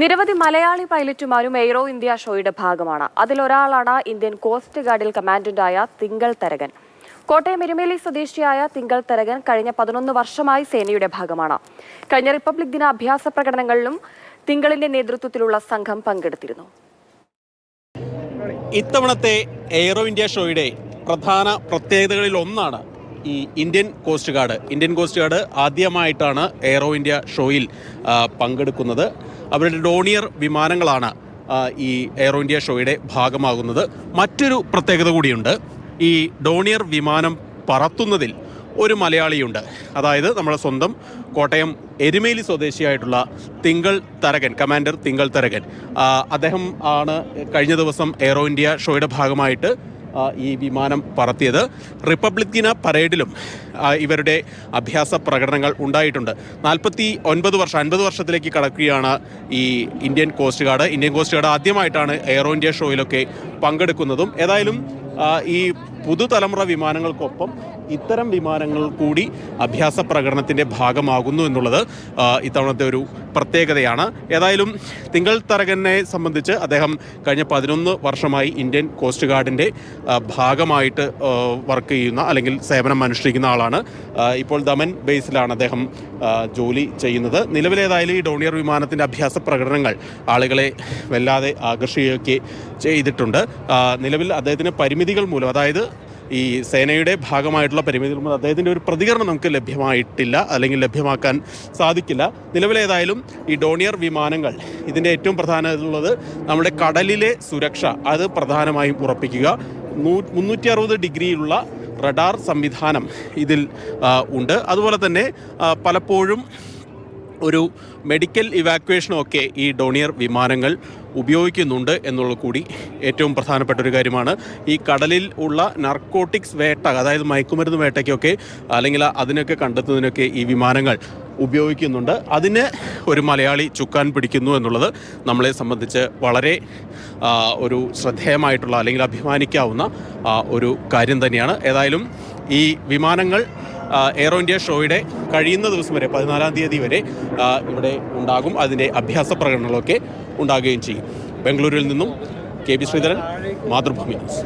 നിരവധി Malayali പൈലറ്റുമാരും aero India ഷോയുടെ ഭാഗമാണ്. അതിലൊരാളാണ് ഇന്ത്യൻ കോസ്റ്റ് ഗാർഡിൽ കമാൻഡന്റായ തിങ്കൾ തരകൻ. കോട്ടയം എരുമേലി സ്വദേശിയായ തിങ്കൾ തരകൻ കഴിഞ്ഞ 11 വർഷമായി സേനയുടെ ഭാഗമാണ്. കഴിഞ്ഞ റിപ്പബ്ലിക് ദിന അഭ്യാസ പ്രകടനങ്ങളിലും തിങ്കളിന്റെ നേതൃത്വത്തിലുള്ള സംഘം പങ്കെടുത്തിരുന്നു. ഇത്തവണത്തെ എയ്റോ ഇന്ത്യ ഷോയുടെ പ്രധാന പ്രത്യേകതകളിൽ ഒന്നാണ് ഈ ഇന്ത്യൻ കോസ്റ്റ് ഗാർഡ് ആദ്യമായിട്ടാണ് എയ്റോ ഇന്ത്യ ഷോയിൽ പങ്കെടുക്കുന്നത്. അവരുടെ ഡോണിയർ വിമാനങ്ങളാണ് ഈ എയ്റോ ഇന്ത്യ ഷോയുടെ ഭാഗമാകുന്നത്. മറ്റൊരു പ്രത്യേകത കൂടിയുണ്ട്. ഈ ഡോണിയർ വിമാനം പറത്തുന്നതിൽ ഒരു മലയാളിയുണ്ട്. അതായത് നമ്മുടെ സ്വന്തം കോട്ടയം എരുമേലി സ്വദേശിയായിട്ടുള്ള തിങ്കൾ തരകൻ, കമാൻഡർ തിങ്കൾ തരകൻ. അദ്ദേഹം ആണ് കഴിഞ്ഞ ദിവസം എയ്റോ ഇന്ത്യ ഷോയുടെ ഭാഗമായിട്ട് ഈ വിമാനം പറത്തിയത്. റിപ്പബ്ലിക് ദിന പരേഡിലും ഇവരുടെ അഭ്യാസ പ്രകടനങ്ങൾ ഉണ്ടായിട്ടുണ്ട്. 50 വർഷത്തിലേക്ക് കടക്കുകയാണ് ഈ ഇന്ത്യൻ കോസ്റ്റ് ഗാർഡ് ആദ്യമായിട്ടാണ് എയ്റോ ഇന്ത്യ ഷോയിലൊക്കെ പങ്കെടുക്കുന്നതും. ഏതായാലും ഈ പുതുതലമുറ വിമാനങ്ങൾക്കൊപ്പം ഇത്തരം വിമാനങ്ങൾ കൂടി അഭ്യാസ പ്രകടനത്തിൻ്റെ ഭാഗമാകുന്നു എന്നുള്ളത് ഇത്തവണത്തെ ഒരു പ്രത്യേകതയാണ്. ഏതായാലും തിങ്കൾ തരകനെ സംബന്ധിച്ച് അദ്ദേഹം കഴിഞ്ഞ 11 വർഷമായി ഇന്ത്യൻ കോസ്റ്റ് ഗാർഡിൻ്റെ ഭാഗമായിട്ട് വർക്ക് ചെയ്യുന്ന അല്ലെങ്കിൽ സേവനം അനുഷ്ഠിക്കുന്ന ആളാണ്. ഇപ്പോൾ ദമൻ ബേസിലാണ് അദ്ദേഹം ജോലി ചെയ്യുന്നത്. നിലവിലേതായാലും ഈ ഡോണിയർ വിമാനത്തിൻ്റെ അഭ്യാസ പ്രകടനങ്ങൾ ആളുകളെ വല്ലാതെ ആകർഷിക്കുകയൊക്കെ ചെയ്തിട്ടുണ്ട്. നിലവിൽ അദ്ദേഹത്തിന് പരിമിതികൾ മൂലം, അതായത് ഈ സേനയുടെ ഭാഗമായിട്ടുള്ള പരിമിതികൾ മൂലം അദ്ദേഹത്തിൻ്റെ ഒരു പ്രതികരണം നമുക്ക് ലഭ്യമായിട്ടില്ല, അല്ലെങ്കിൽ ലഭ്യമാക്കാൻ സാധിക്കില്ല. നിലവിലേതായാലും ഈ ഡോണിയർ വിമാനങ്ങൾ ഇതിൻ്റെ ഏറ്റവും പ്രധാനമുള്ളത് നമ്മുടെ കടലിലെ സുരക്ഷ അത് പ്രധാനമായും ഉറപ്പിക്കുക. 360 ഡിഗ്രിയിലുള്ള റഡാർ സംവിധാനം ഇതിൽ ഉണ്ട്. അതുപോലെ തന്നെ പലപ്പോഴും ഒരു മെഡിക്കൽ ഇവാക്വേഷനൊക്കെ ഈ ഡോണിയർ വിമാനങ്ങൾ ഉപയോഗിക്കുന്നുണ്ട് എന്നുള്ളത് കൂടി ഏറ്റവും പ്രധാനപ്പെട്ട ഒരു കാര്യമാണ്. ഈ കടലിൽ ഉള്ള നാർക്കോട്ടിക്സ് വേട്ട, അതായത് മയക്കുമരുന്ന് വേട്ടയ്ക്കൊക്കെ അല്ലെങ്കിൽ അതിനൊക്കെ കണ്ടെത്തുന്നതിനൊക്കെ ഈ വിമാനങ്ങൾ ഉപയോഗിക്കുന്നുണ്ട്. അതിന് ഒരു മലയാളി ചുക്കാൻ പിടിക്കുന്നു എന്നുള്ളത് നമ്മളെ സംബന്ധിച്ച് വളരെ ഒരു ശ്രദ്ധേയമായിട്ടുള്ള അല്ലെങ്കിൽ അഭിമാനിക്കാവുന്ന ഒരു കാര്യം തന്നെയാണ്. ഏതായാലും ഈ വിമാനങ്ങൾ എയ്റോ ഇന്ത്യ ഷോയുടെ കഴിയുന്ന ദിവസം വരെ 14 തീയതി വരെ ഇവിടെ ഉണ്ടാകും. അതിൻ്റെ അഭ്യാസ പ്രകടനങ്ങളൊക്കെ ഉണ്ടാകുകയും ചെയ്യും. ബംഗളൂരുവിൽ നിന്നും KB ശ്രീധരൻ, മാതൃഭൂമി ന്യൂസ്.